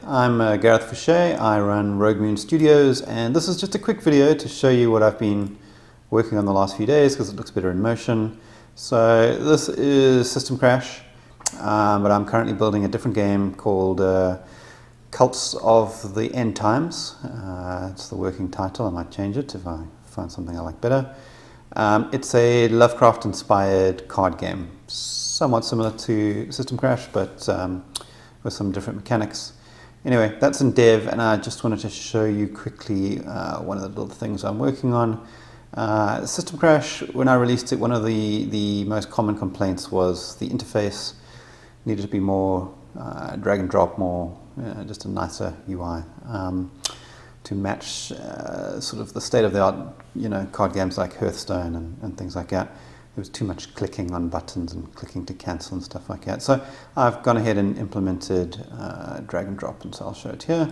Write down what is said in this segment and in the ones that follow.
I'm Gareth Fouché. I run Rogue Moon Studios, and this is just a quick video to show you what I've been working on the last few days because it looks better in motion. So this is System Crash, but I'm currently building a different game called Cults of the End Times. It's the working title. I might change it if I find something I like better. It's a Lovecraft-inspired card game, somewhat similar to System Crash, but with some different mechanics. Anyway, that's in dev, and I just wanted to show you quickly one of the little things I'm working on. System Crash, when I released it, one of the most common complaints was the interface needed to be more drag and drop, more just a nicer UI to match sort of the state of the art, card games like Hearthstone and things like that. There was too much clicking on buttons and clicking to cancel and stuff like that. So I've gone ahead and implemented drag and drop, and so I'll show it here.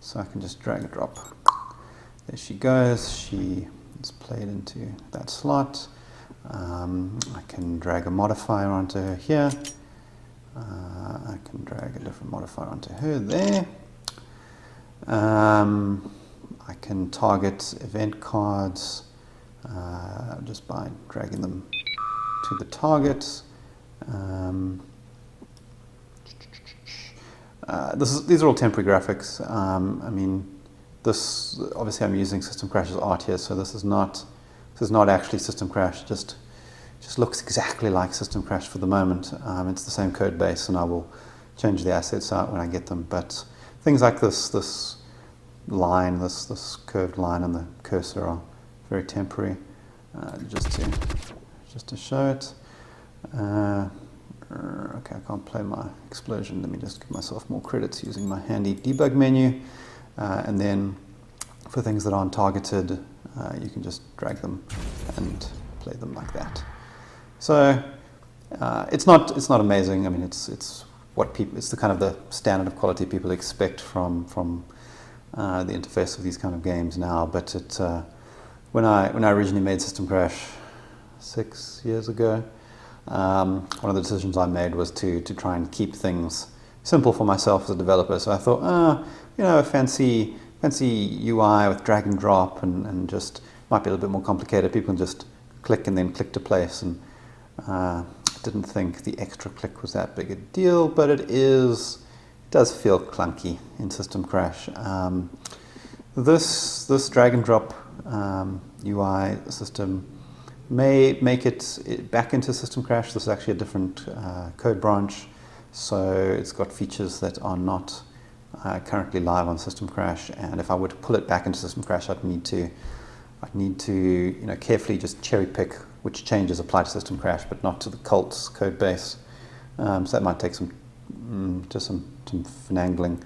So I can just drag and drop. There she goes. She is played into that slot. I can drag a modifier onto her here. I can drag a different modifier onto her there. I can target event cards just by dragging them to the target. These are all temporary graphics. This obviously I'm using System Crash's art here, so this is not actually System Crash. Just looks exactly like System Crash for the moment. It's the same code base, and I will change the assets out when I get them. But things like this line, this curved line, and the cursor are very temporary. Just to show it. Okay, I can't play my explosion. Let me just give myself more credits using my handy debug menu. And then for things that aren't targeted, you can just drag them and play them like that. So it's not amazing. I mean, it's what people, it's the kind of the standard of quality people expect from the interface of these kind of games now. But when I originally made System Crash 6 years ago, one of the decisions I made was to try and keep things simple for myself as a developer. So I thought, a fancy UI with drag and drop and just might be a little bit more complicated. People can just click and then click to place. And I didn't think the extra click was that big a deal, but it does feel clunky in System Crash. This drag and drop UI system may make it back into System Crash. This is actually a different code branch, so it's got features that are not currently live on System Crash. And if I were to pull it back into System Crash, I'd need to carefully just cherry pick which changes apply to System Crash, but not to the Cults code base. So that might take some finagling,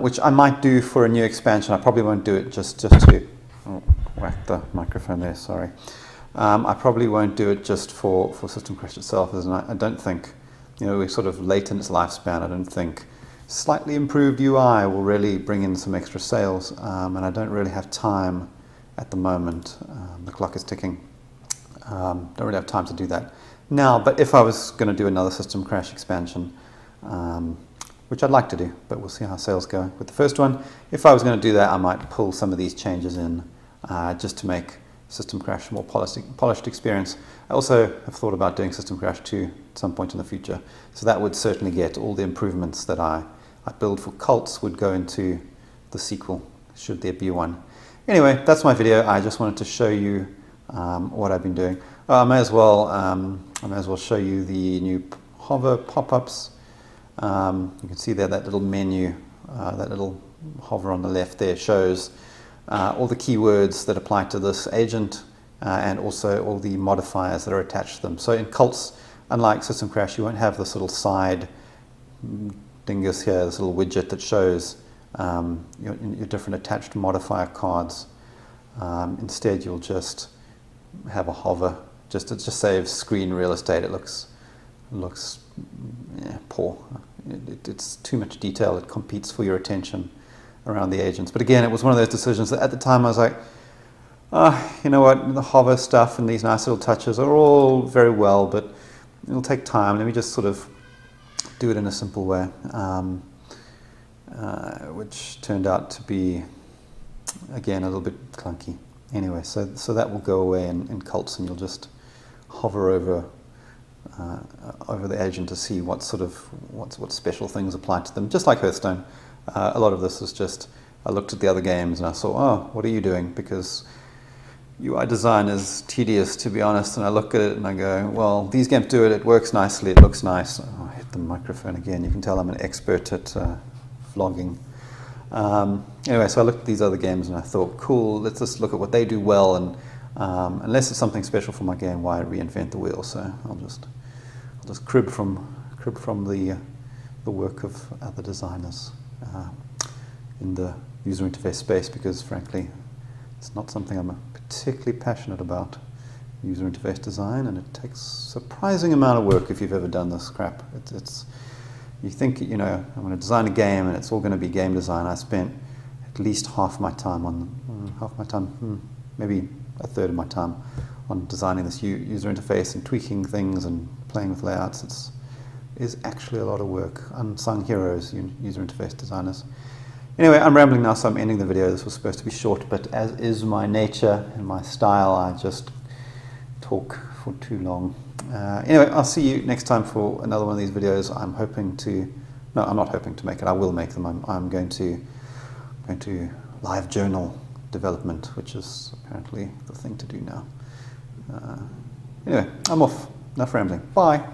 which I might do for a new expansion. I probably won't do it just to whack the microphone there. Sorry. I probably won't do it just for System Crash itself, as I don't think, we're sort of late in its lifespan. I don't think slightly improved UI will really bring in some extra sales, and I don't really have time at the moment. The clock is ticking. Don't really have time to do that now, but if I was going to do another System Crash expansion, which I'd like to do, but we'll see how sales go with the first one. If I was going to do that, I might pull some of these changes in just to make System Crash a more polished experience. I also have thought about doing System Crash 2 at some point in the future, so that would certainly get all the improvements that I build for Cults would go into the sequel, should there be one. Anyway, that's my video. I just wanted to show you what I've been doing. I may as well show you the new hover pop-ups. You can see there that little menu, that little hover on the left there shows all the keywords that apply to this agent and also all the modifiers that are attached to them. So in Cults, unlike System Crash, you won't have this little side dingus here, this little widget that shows your different attached modifier cards. Instead, you'll just have a hover. It just saves screen real estate. It looks poor. It's too much detail. It competes for your attention around the agents. But again, it was one of those decisions that at the time I was like, you know what, the hover stuff and these nice little touches are all very well, but it'll take time. Let me just sort of do it in a simple way. which turned out to be, again, a little bit clunky. Anyway, so that will go away in cults, and you'll just hover over the agent to see what special things apply to them. Just like Hearthstone, a lot of this is just, I looked at the other games and I saw, oh, what are you doing? Because UI design is tedious, to be honest, and I look at it and I go, well, these games do it, it works nicely, it looks nice. Oh, I hit the microphone again. You can tell I'm an expert at vlogging. Anyway, so I looked at these other games and I thought, cool, let's just look at what they do well, and unless it's something special for my game, why reinvent the wheel? So I'll just crib from the work of other designers in the user interface space, because frankly, it's not something I'm particularly passionate about, user interface design, and it takes a surprising amount of work if you've ever done this crap. You think, I'm going to design a game and it's all going to be game design. I spent at least maybe a third of my time on designing this user interface and tweaking things and playing with layouts. It is actually a lot of work. Unsung heroes, user interface designers. Anyway, I'm rambling now, so I'm ending the video. This was supposed to be short, but as is my nature and my style, I just talk for too long. Anyway, I'll see you next time for another one of these videos. I'm not hoping to make it. I will make them. I'm going to live journal development, which is apparently the thing to do now. Anyway, I'm off. Enough rambling. Bye.